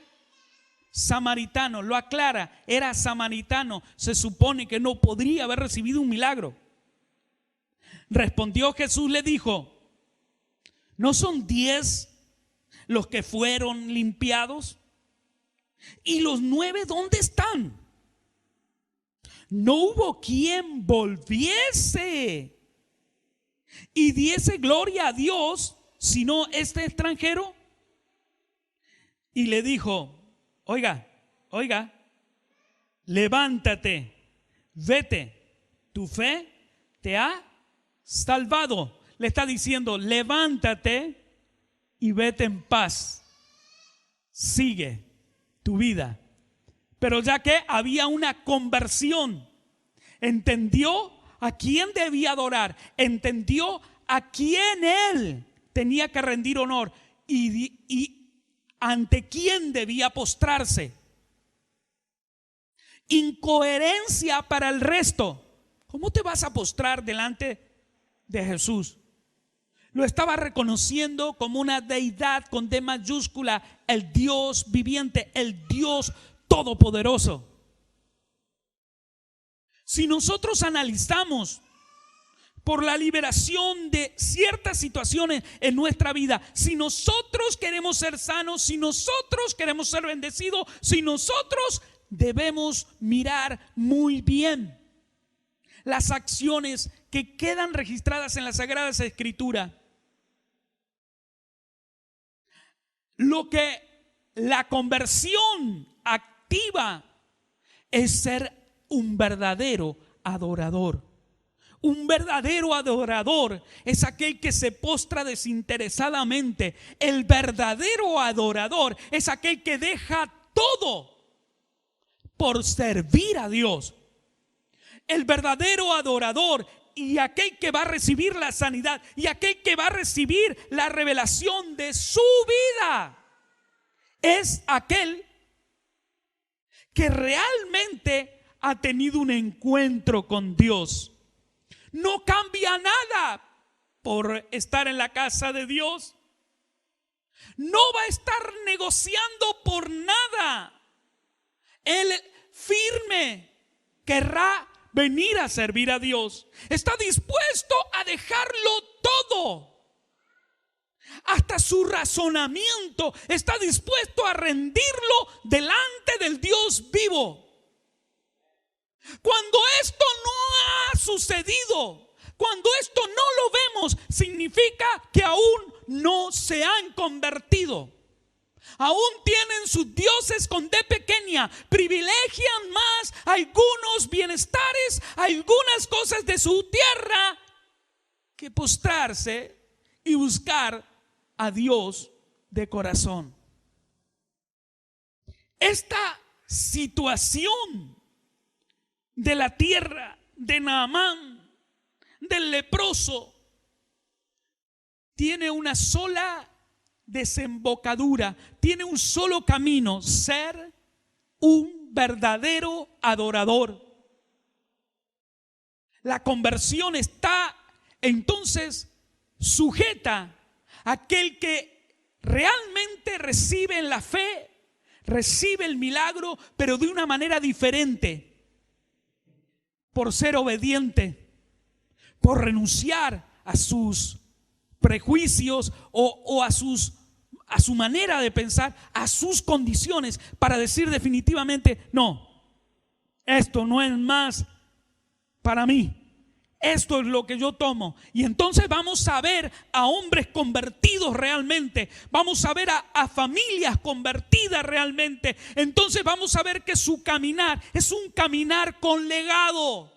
Samaritano, lo aclara, era samaritano. Se supone que no podría haber recibido un milagro. Respondió Jesús, le dijo: ¿no son 10 los que fueron limpiados? ¿Y los 9 dónde están? No hubo quien volviese y diese gloria a Dios, sino este extranjero. Y le dijo: oiga, levántate, vete, tu fe te ha salvado. Le está diciendo: levántate y vete en paz, sigue tu vida. Pero ya que había una conversión, entendió a quién debía adorar, entendió a quién él tenía que rendir honor y ante quién debía postrarse. Incoherencia para el resto. ¿Cómo te vas a postrar delante de Jesús? Lo estaba reconociendo como una deidad con D mayúscula, el Dios viviente, el Dios todopoderoso. Si nosotros analizamos por la liberación de ciertas situaciones en nuestra vida, si nosotros queremos ser sanos, si nosotros queremos ser bendecidos, si nosotros debemos mirar muy bien las acciones que quedan registradas en las Sagradas Escrituras. Lo que la conversión activa es ser un verdadero adorador. Un verdadero adorador es aquel que se postra desinteresadamente. El verdadero adorador es aquel que deja todo por servir a Dios. El verdadero adorador y aquel que va a recibir la sanidad y aquel que va a recibir la revelación de su vida es aquel que realmente ha tenido un encuentro con Dios. No cambia nada por estar en la casa de Dios. No va a estar negociando por nada. Él firme querrá venir a servir a Dios. Está dispuesto a dejarlo todo. Hasta su razonamiento está dispuesto a rendirlo delante del Dios vivo. sucedido. Cuando esto no lo vemos, significa que aún no se han convertido. Aún tienen sus dioses con D pequeña, privilegian más algunos bienestares, algunas cosas de su tierra, que postrarse y buscar a Dios de corazón. Esta situación de la tierra de Naamán, del leproso, tiene una sola desembocadura, tiene un solo camino: ser un verdadero adorador. La conversión está entonces sujeta a aquel que realmente recibe en la fe, recibe el milagro, pero de una manera diferente, por ser obediente, por renunciar a sus prejuicios o a su manera de pensar, a sus condiciones, para decir definitivamente: no, esto no es más para mí, esto es lo que yo tomo. Y entonces vamos a ver a hombres convertidos realmente, vamos a ver a familias convertidas realmente. Entonces vamos a ver que su caminar es un caminar con legado.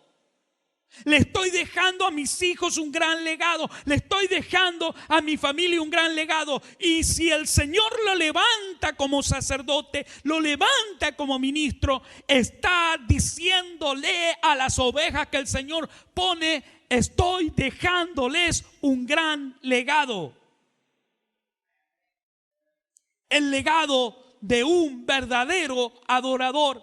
Le estoy dejando a mis hijos un gran legado, le estoy dejando a mi familia un gran legado. Y si el Señor lo levanta como sacerdote, lo levanta como ministro, está diciéndole a las ovejas que el Señor pone: estoy dejándoles un gran legado. El legado de un verdadero adorador.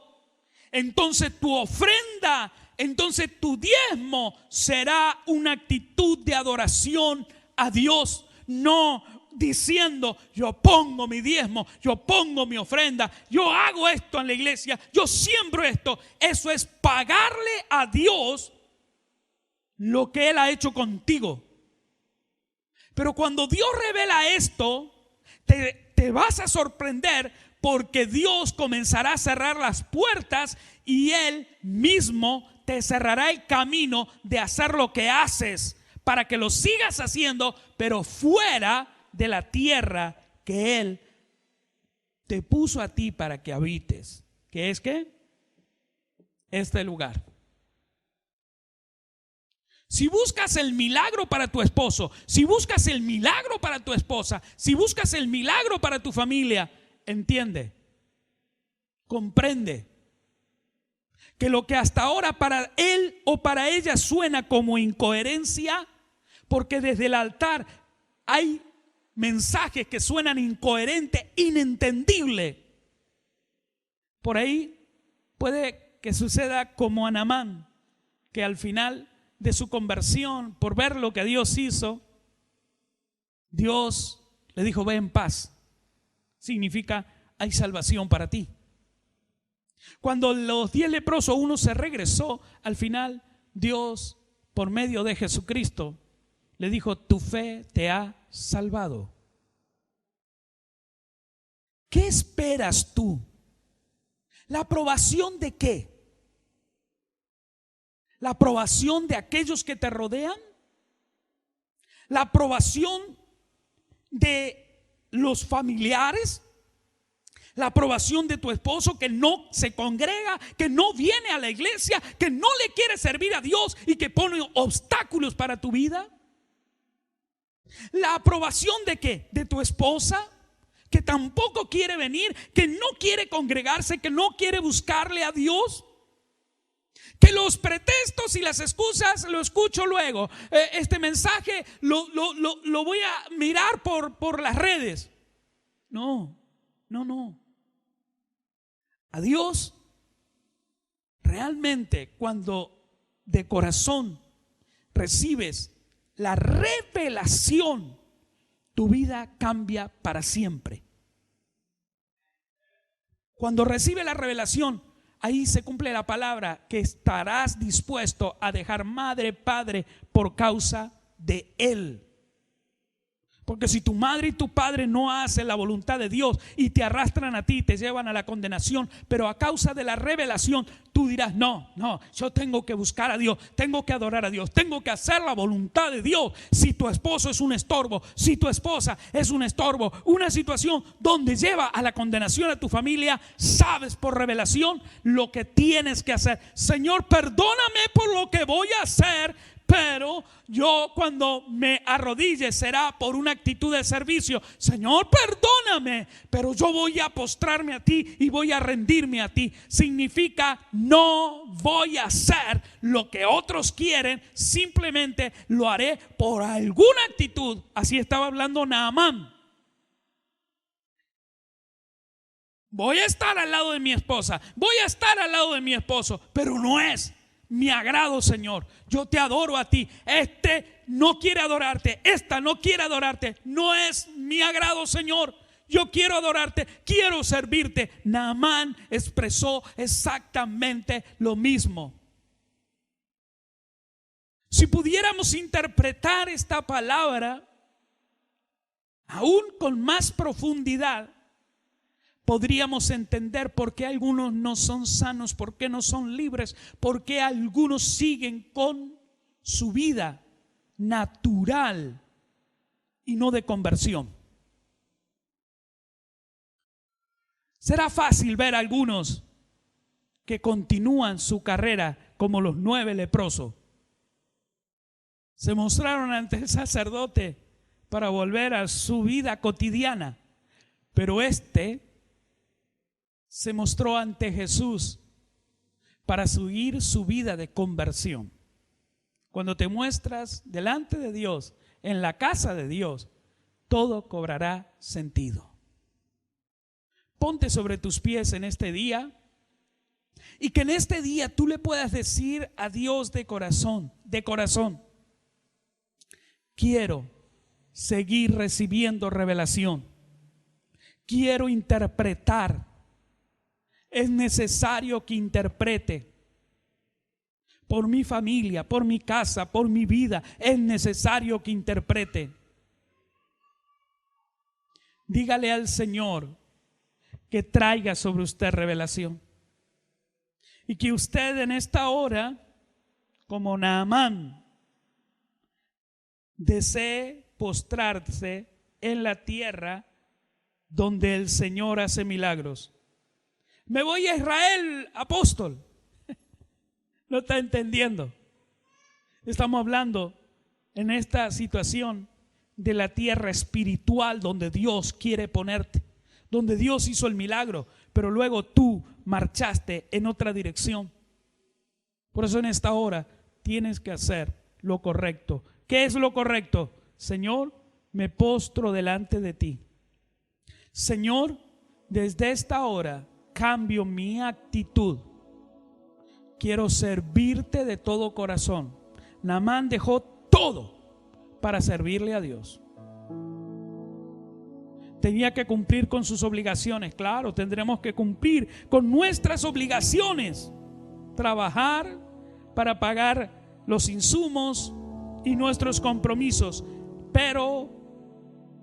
Entonces tu ofrenda, entonces tu diezmo será una actitud de adoración a Dios. No diciendo: yo pongo mi diezmo, yo pongo mi ofrenda, yo hago esto en la iglesia, yo siembro esto. Eso es pagarle a Dios lo que Él ha hecho contigo. Pero cuando Dios revela esto, te vas a sorprender, porque Dios comenzará a cerrar las puertas y Él mismo te cerrará el camino de hacer lo que haces, para que lo sigas haciendo, pero fuera de la tierra que Él te puso a ti para que habites. ¿Qué es qué? Este lugar. Si buscas el milagro para tu esposo, si buscas el milagro para tu esposa, si buscas el milagro para tu familia, entiende, comprende que lo que hasta ahora para él o para ella suena como incoherencia, porque desde el altar hay mensajes que suenan incoherentes, inentendibles. Por ahí puede que suceda como a Naamán, que al final de su conversión, por ver lo que Dios hizo, Dios le dijo: ve en paz. Significa: hay salvación para ti. Cuando los 10 leprosos, uno se regresó, al final Dios, por medio de Jesucristo, le dijo: tu fe te ha salvado. ¿Qué esperas tú? ¿La aprobación de qué? ¿La aprobación de aquellos que te rodean? ¿La aprobación de los familiares? ¿La aprobación de tu esposo que no se congrega, que no viene a la iglesia, que no le quiere servir a Dios y que pone obstáculos para tu vida? ¿La aprobación de qué? ¿De tu esposa, que tampoco quiere venir, que no quiere congregarse, que no quiere buscarle a Dios? Que los pretextos y las excusas lo escucho luego. Este mensaje lo voy a mirar por las redes. No. A Dios, realmente, cuando de corazón recibes la revelación, tu vida cambia para siempre. Cuando recibes la revelación, ahí se cumple la palabra, que estarás dispuesto a dejar madre, padre por causa de Él. Porque si tu madre y tu padre no hacen la voluntad de Dios y te arrastran a ti, te llevan a la condenación, pero a causa de la revelación tú dirás: no, yo tengo que buscar a Dios, tengo que adorar a Dios, tengo que hacer la voluntad de Dios. Si tu esposo es un estorbo, si tu esposa es un estorbo, una situación donde lleva a la condenación a tu familia, sabes por revelación lo que tienes que hacer. Señor, perdóname por lo que voy a hacer, pero yo cuando me arrodille será por una actitud de servicio. Señor, perdóname, pero yo voy a postrarme a ti y voy a rendirme a ti. Significa: no voy a hacer lo que otros quieren, simplemente lo haré por alguna actitud. Así estaba hablando Naamán. Voy a estar al lado de mi esposa, voy a estar al lado de mi esposo, pero no es mi agrado, Señor. Yo te adoro a ti. Este no quiere adorarte, esta no quiere adorarte. No es mi agrado, Señor. Yo quiero adorarte, quiero servirte. Naamán expresó exactamente lo mismo. Si pudiéramos interpretar esta palabra aún con más profundidad, podríamos entender por qué algunos no son sanos, por qué no son libres, por qué algunos siguen con su vida natural y no de conversión. Será fácil ver a algunos que continúan su carrera como los 9 leprosos. Se mostraron ante el sacerdote para volver a su vida cotidiana, pero se mostró ante Jesús para seguir su vida de conversión. Cuando te muestras delante de Dios, en la casa de Dios, todo cobrará sentido. Ponte sobre tus pies en este día y que en este día tú le puedas decir a Dios de corazón: quiero seguir recibiendo revelación, quiero interpretar. Es necesario que interprete por mi familia, por mi casa, por mi vida. Es necesario que interprete. Dígale al Señor que traiga sobre usted revelación y que usted en esta hora, como Naamán, desee postrarse en la tierra donde el Señor hace milagros. Me voy a Israel, apóstol. No está entendiendo. Estamos hablando en esta situación de la tierra espiritual donde Dios quiere ponerte, donde Dios hizo el milagro, pero luego tú marchaste en otra dirección. Por eso en esta hora tienes que hacer lo correcto. ¿Qué es lo correcto? Señor, me postro delante de ti. Señor, desde esta hora cambio mi actitud. Quiero servirte de todo corazón. Naamán dejó todo para servirle a Dios. Tenía que cumplir con sus obligaciones. Claro, tendremos que cumplir con nuestras obligaciones. Trabajar para pagar los insumos y nuestros compromisos. Pero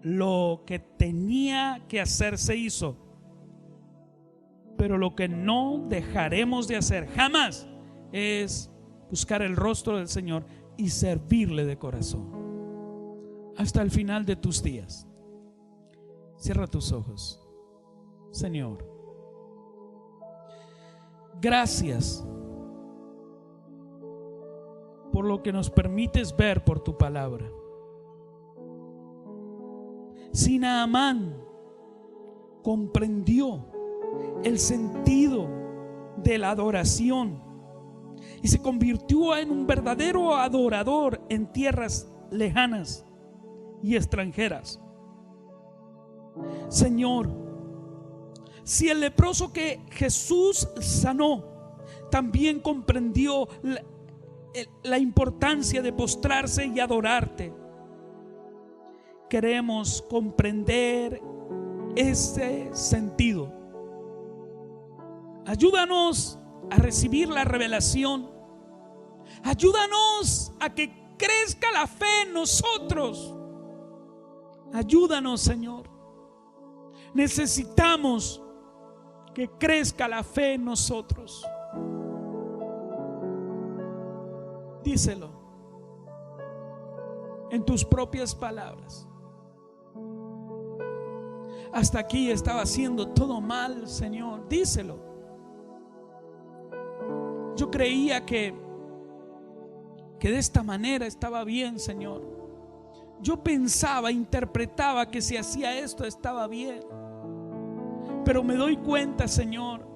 lo que tenía que hacer se hizo. Pero lo que no dejaremos de hacer jamás es buscar el rostro del Señor y servirle de corazón hasta el final de tus días. Cierra tus ojos. Señor, gracias por lo que nos permites ver por tu palabra. Si Naamán comprendió el sentido de la adoración y se convirtió en un verdadero adorador en tierras lejanas y extranjeras, Señor, si el leproso que Jesús sanó también comprendió la importancia de postrarse y adorarte, queremos comprender ese sentido. Ayúdanos a recibir la revelación. Ayúdanos a que crezca la fe en nosotros. Ayúdanos, Señor. Necesitamos que crezca la fe en nosotros. Díselo en tus propias palabras. Hasta aquí estaba haciendo todo mal, Señor. Díselo. Yo creía que de esta manera estaba bien, Señor. Yo pensaba, interpretaba que si hacía esto estaba bien. Pero me doy cuenta, Señor,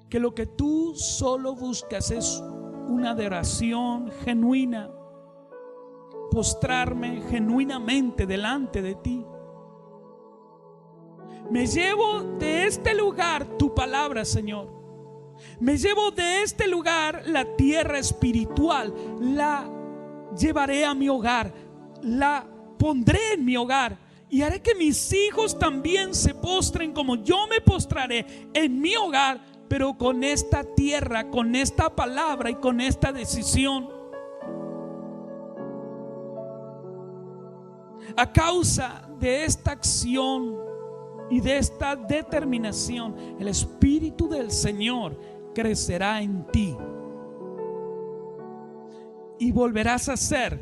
que lo que tú solo buscas es una adoración genuina, postrarme genuinamente delante de ti. Me llevo de este lugar tu palabra, Señor. Me llevo de este lugar la tierra espiritual. La llevaré a mi hogar, la pondré en mi hogar y haré que mis hijos también se postren como yo me postraré en mi hogar, pero con esta tierra, con esta palabra y con esta decisión. A causa de esta acción y de esta determinación, el Espíritu del Señor crecerá en ti y volverás a hacer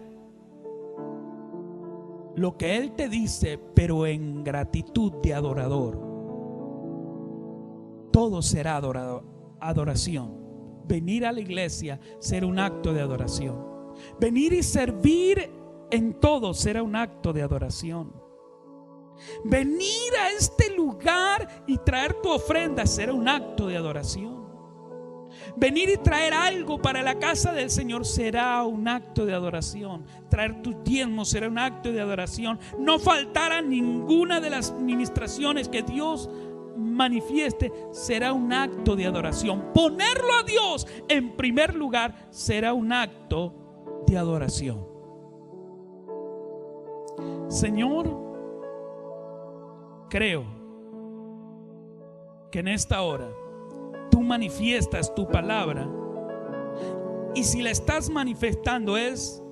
lo que Él te dice, pero en gratitud de adorador. Todo será adoración. Venir a la iglesia será un acto de adoración. Venir y servir en todo será un acto de adoración. Venir a este lugar y traer tu ofrenda será un acto de adoración. Venir y traer algo para la casa del Señor será un acto de adoración. Traer tus diezmos será un acto de adoración. No faltar a ninguna de las ministraciones que Dios manifieste será un acto de adoración. Ponerlo a Dios en primer lugar será un acto de adoración. Señor, creo que en esta hora tú manifiestas tu palabra, y si la estás manifestando es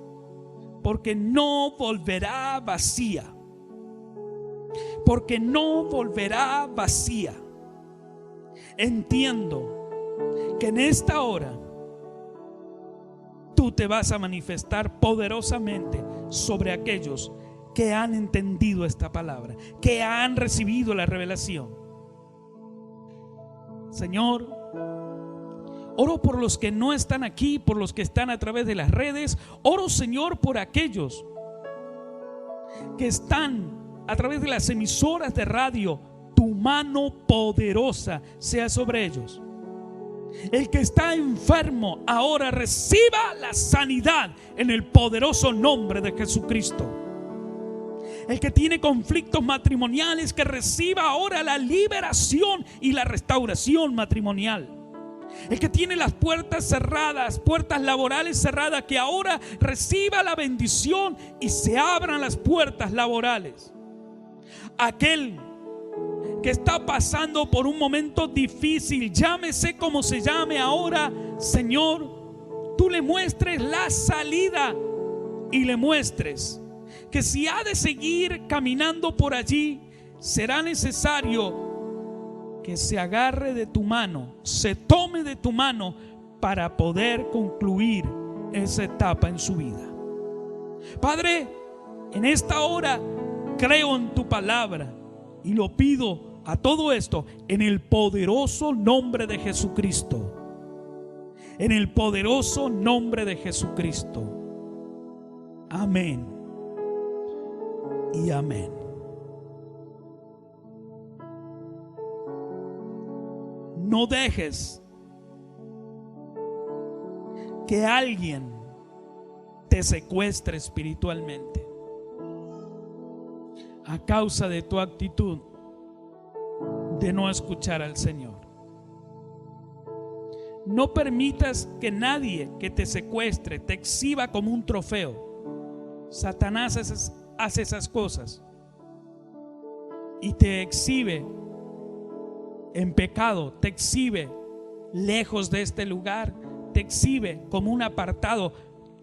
porque no volverá vacía, porque no volverá vacía. Entiendo que en esta hora tú te vas a manifestar poderosamente sobre aquellos que han entendido esta palabra, que han recibido la revelación. Señor, oro por los que no están aquí, por los que están a través de las redes. Oro, Señor, por aquellos que están a través de las emisoras de radio. Tu mano poderosa sea sobre ellos. El que está enfermo ahora reciba la sanidad en el poderoso nombre de Jesucristo. El que tiene conflictos matrimoniales, que reciba ahora la liberación y la restauración matrimonial. El que tiene las puertas cerradas, puertas laborales cerradas, que ahora reciba la bendición y se abran las puertas laborales. Aquel que está pasando por un momento difícil, llámese como se llame ahora, Señor, tú le muestres la salida y le muestres que si ha de seguir caminando por allí, será necesario que se agarre de tu mano, se tome de tu mano para poder concluir esa etapa en su vida. Padre, en esta hora creo en tu palabra y lo pido a todo esto en el poderoso nombre de Jesucristo. En el poderoso nombre de Jesucristo. Amén y amén. No dejes que alguien te secuestre espiritualmente a causa de tu actitud de no escuchar al Señor. No permitas que nadie que te secuestre te exhiba como un trofeo. Satanás hace esas cosas y te exhibe en pecado, te exhibe lejos de este lugar, te exhibe como un apartado.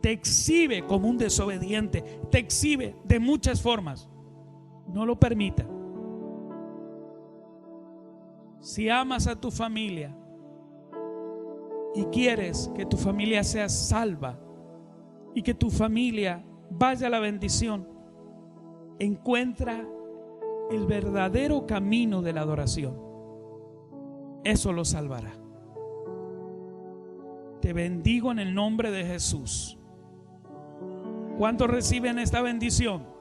te exhibe como un desobediente, te exhibe de muchas formas. No lo permita. Si amas a tu familia y quieres que tu familia sea salva y que tu familia vaya a la bendición, encuentra el verdadero camino de la adoración. Eso lo salvará. Te bendigo en el nombre de Jesús. ¿Cuántos reciben esta bendición?